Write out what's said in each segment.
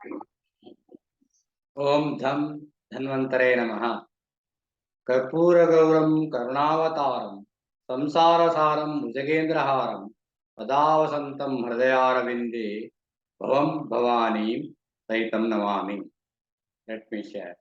ओम धम धन्वंतरे नमः। कर्पूरगौरम करुणावतारम संसारसारम भुजगेन्द्रहारम पदावसंतं हृदयारविंदे भवम भवानी सहितं Namami. Let me share.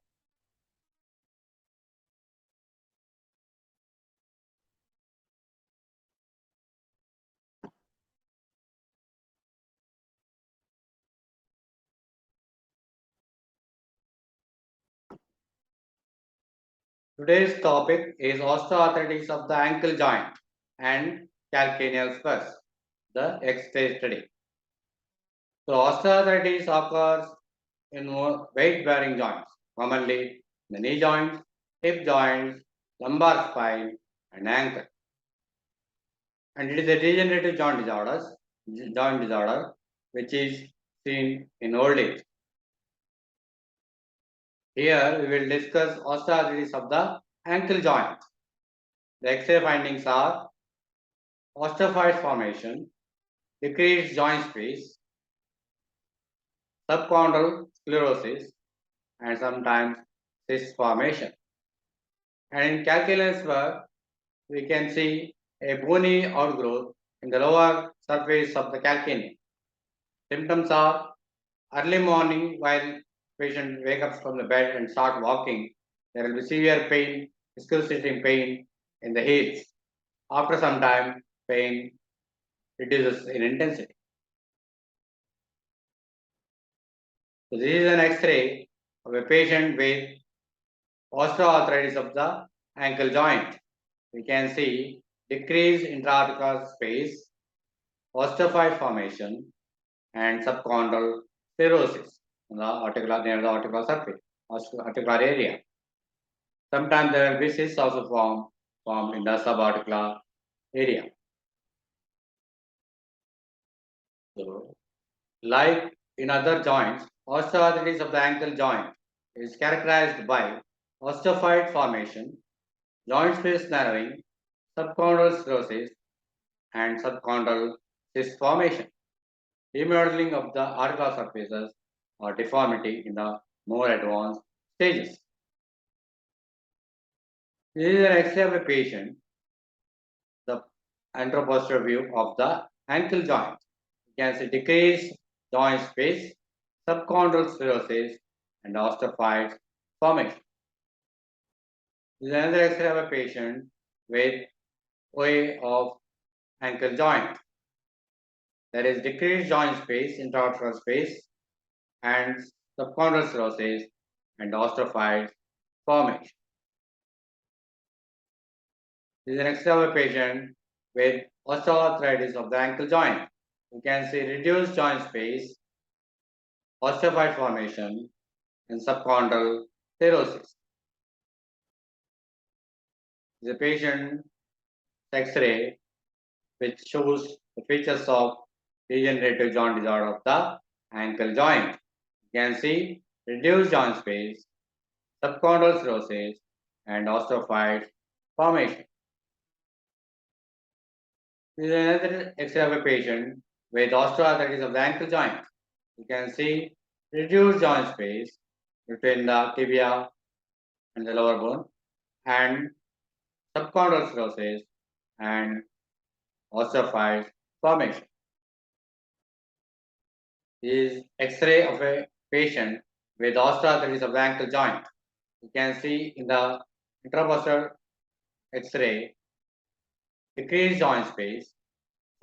Today's topic is osteoarthritis of the ankle joint and calcaneal spurs, the X-ray study. So osteoarthritis occurs in weight-bearing joints, commonly the knee joints, hip joints, lumbar spine, and ankle. And it is a degenerative joint disorder, which is seen in old age. Here we will discuss osteoarthritis of the ankle joint. The X-ray findings are osteophyte formation, decreased joint space, subchondral sclerosis, and sometimes cyst formation. And in calcaneal spur, we can see a bony outgrowth in the lower surface of the calcaneum. Symptoms are early morning while patient wakes up from the bed and start walking, there will be severe pain, excruciating pain in the heels. After some time, pain reduces in intensity. So this is an X-ray of a patient with osteoarthritis of the ankle joint. We can see decreased intra-articular space, osteophyte formation, and subchondral sclerosis near the articular surface, articular area. Sometimes there will be cysts also formed in the subarticular area. So, like in other joints, osteoarthritis of the ankle joint is characterized by osteophyte formation, joint space narrowing, subchondral sclerosis, and subchondral cyst formation, remodeling of the articular surfaces, or deformity in the more advanced stages. This is an X-ray of a patient, the anteroposterior view of the ankle joint. You can see decreased joint space, subchondral sclerosis, and osteophyte formation. This is another X-ray of a patient with OA of ankle joint. There is decreased joint space, intra-articular space, and subchondral sclerosis and osteophyte formation. This is an X-ray of a patient with osteoarthritis of the ankle joint. You can see reduced joint space, osteophyte formation, and subchondral sclerosis. The patient X-ray which shows the features of degenerative joint disorder of the ankle joint. You can see reduced joint space, subchondral sclerosis, and osteophyte formation. This is another X-ray of a patient with osteoarthritis of the ankle joint. You can see reduced joint space between the tibia and the lower bone, and subchondral sclerosis and osteophyte formation. This is X-ray of a patient with osteoarthritis of the ankle joint. You can see in the intraposterior X-ray decreased joint space,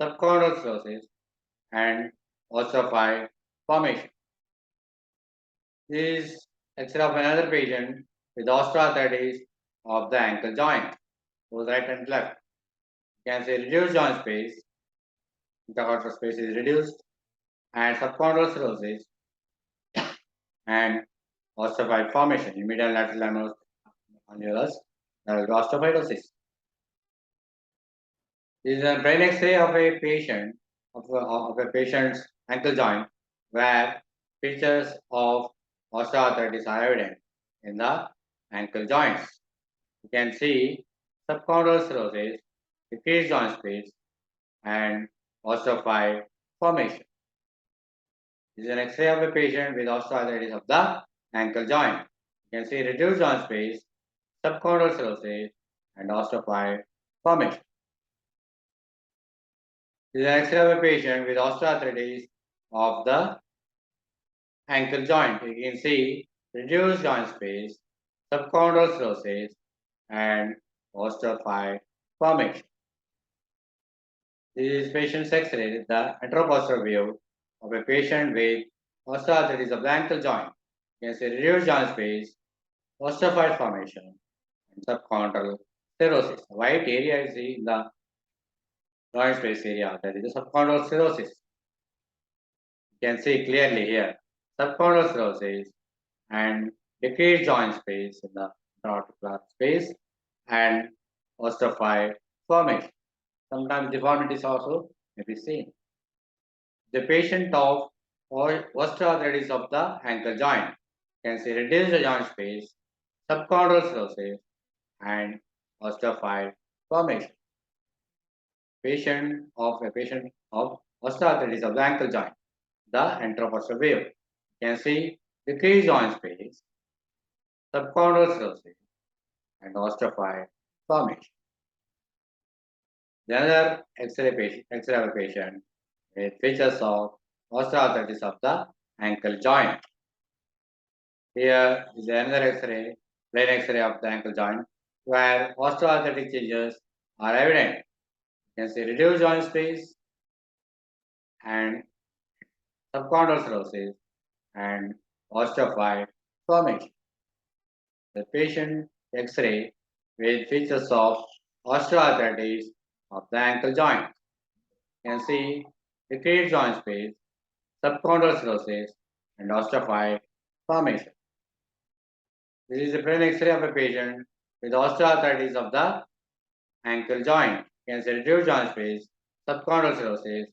subchondral sclerosis, and osteophyte formation. This is X-ray of another patient with osteoarthritis of the ankle joint, both right and left. You can see reduced joint space, intercostal space is reduced, and subchondral sclerosis and osteophyte formation in medial lateral annulus, there will be osteophytosis. This is a brain X-ray of a patient of a patient's ankle joint where features of osteoarthritis are evident in the ankle joints. You can see subchondral sclerosis, decreased joint space, and osteophyte formation. This is an X-ray of a patient with osteoarthritis of the ankle joint. You can see reduced joint space, subchondral cirrhosis, and osteophyte formation. This is an X-ray of a patient with osteoarthritis of the ankle joint. You can see reduced joint space, subchondral cirrhosis, and osteophyte formation. This is patient's X-ray, the anteroposterior view of a patient with osteoarthritis of the ankle joint. You can see reduced joint space, osteophyte formation, and subchondral cirrhosis. The white area is in the joint space area, that is the subchondral cirrhosis. You can see clearly here, subchondral cirrhosis and decreased joint space in the articular space and osteophyte formation. Sometimes deformities also may be seen. The patient of osteoarthritis of the ankle joint can see reduced joint space, subchondral cirrhosis, and osteophyte formation. Patient of osteoarthritis of the ankle joint, the anteroposterior view, can see decreased joint space, subchondral cirrhosis, and osteophyte formation. The other X-ray of a patient with features of osteoarthritis of the ankle joint. Here is another X-ray, plain X-ray of the ankle joint, where osteoarthritic changes are evident. You can see reduced joint space and subchondral cirrhosis and osteophyte formation. The patient X-ray with features of osteoarthritis of the ankle joint. You can see decreased joint space, subchondral cirrhosis, and osteophyte formation. This is a plain X-ray of a patient with osteoarthritis of the ankle joint. You can see reduced joint space, subchondral cirrhosis,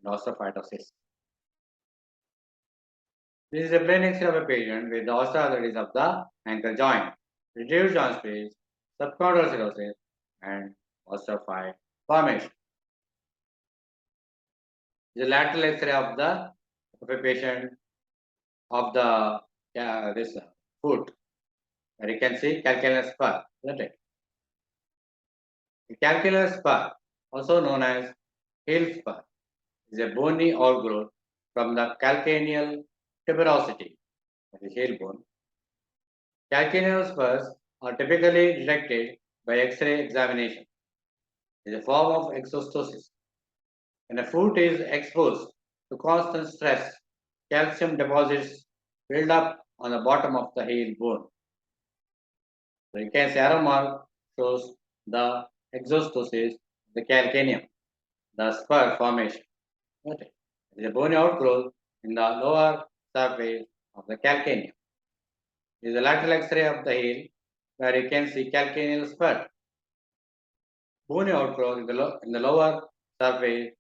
and osteophytosis. This is a plain X-ray of a patient with osteoarthritis of the ankle joint, reduced joint space, subchondral cirrhosis, and osteophyte formation. This is a lateral X-ray of a patient of the this foot, where you can see calcaneal spur, isn't it? The calcaneal spur, also known as heel spur, is a bony outgrowth from the calcaneal tuberosity, that is heel bone. Calcaneal spurs are typically detected by X-ray examination. It is a form of exostosis. When a foot is exposed to constant stress, calcium deposits build up on the bottom of the heel bone. So you can see arrow mark shows the exostosis, the calcaneum, the spur formation. Okay. It is a bony outgrowth in the lower surface of the calcaneum. It is a lateral X-ray of the heel where you can see calcaneal spur. Bony outgrowth in the lower surface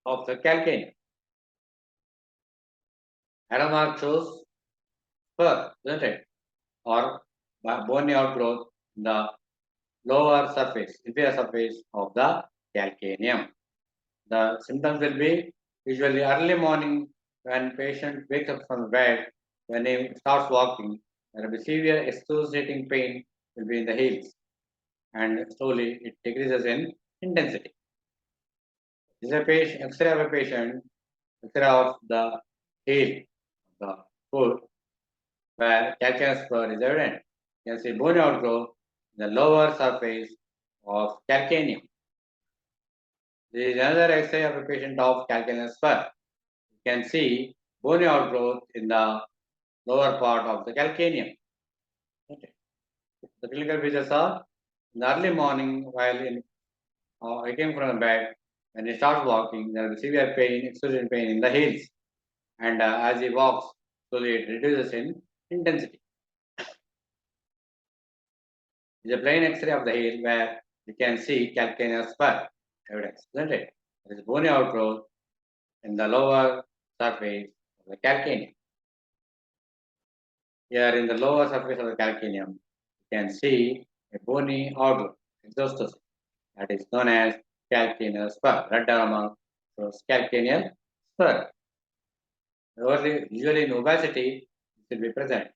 of the calcaneum. Arrow mark shows spur, isn't it? Or bony outgrowth in the lower surface, inferior surface of the calcaneum. The symptoms will be usually early morning when patient wakes up from bed. When he starts walking, there will be severe excruciating pain will be in the heels, and slowly it decreases in intensity. This is a patient X-ray of a patient, X-ray of the heel, the foot, where calcaneal spur is evident. You can see bony outgrowth in the lower surface of calcaneum. This is another X-ray of a patient of calcaneal spur. You can see bony outgrowth in the lower part of the calcaneum. Okay. The clinical features are in the early morning while waking from the bed, when he starts walking, there will be severe pain, excruciating pain in the heels. And as he walks, slowly it reduces in intensity. It's a plain X-ray of the heel where you can see calcaneal spur evidence, isn't it? There is bony outgrowth in the lower surface of the calcaneum. Here in the lower surface of the calcaneum, you can see a bony outgrowth, exostosis, that is known as calcaneal spur. Red arrow mark shows calcaneal spur. Usually in obesity, it will be present.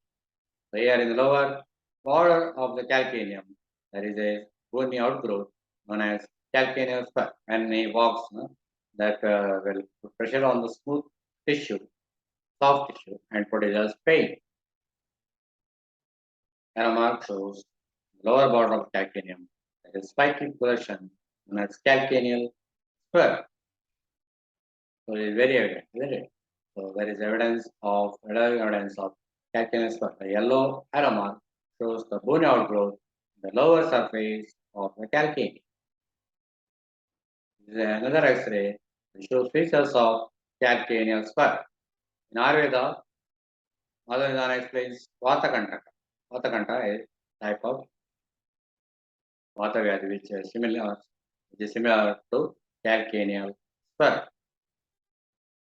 So here in the lower border of the calcaneum, there is a bony outgrowth known as calcaneal spur. When he walks, that will put pressure on the smooth tissue, soft tissue, and produces pain. Arrow mark shows the lower border of calcaneum. There is spiky progression known as calcaneal spur. So it is very evident, isn't it? So there is evidence of calcaneal spur. The yellow arrow mark shows the bony outgrowth on the lower surface of the calcaneum. This is another X-ray that shows features of calcaneal spur. In Ayurveda, Madhavendra explains Vatakantaka. Vatakanta is type of Vata Vyadhi which is similar to calcaneal spur.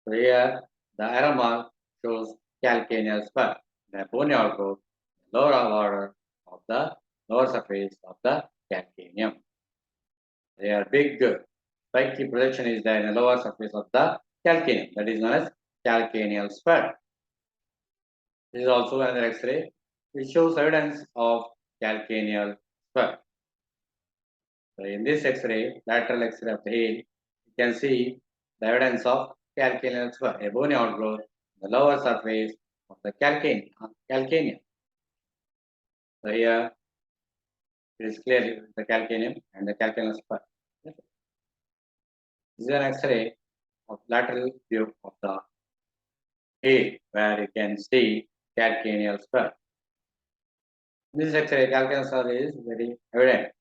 So here the arrow mark shows calcaneal spur, the bony outgrowth, lower border of the lower surface of the calcaneum. They are big spiky projection is there in the lower surface of the calcaneum, that is known as calcaneal spur. This is also another X-ray which shows evidence of calcaneal spur. So in this X-ray, lateral X-ray of the heel, you can see the evidence of calcaneal spur, a bony outgrowth, the lower surface of the calcaneum. So here it is clearly the calcaneum and the calcaneal spur. This is an X-ray of lateral view of the heel where you can see calcaneal spur. This X-ray calcaneal spur is very evident.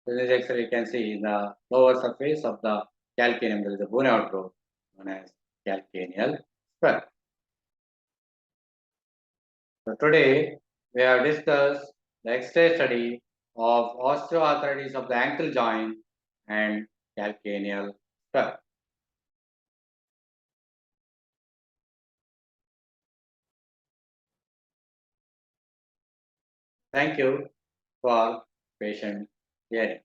In this X-ray you can see the lower surface of the calcaneum, there is a bony outgrowth known as calcaneal spur. So today we have discussed the X-ray study of osteoarthritis of the ankle joint and calcaneal spur. Thank you for patient hearing.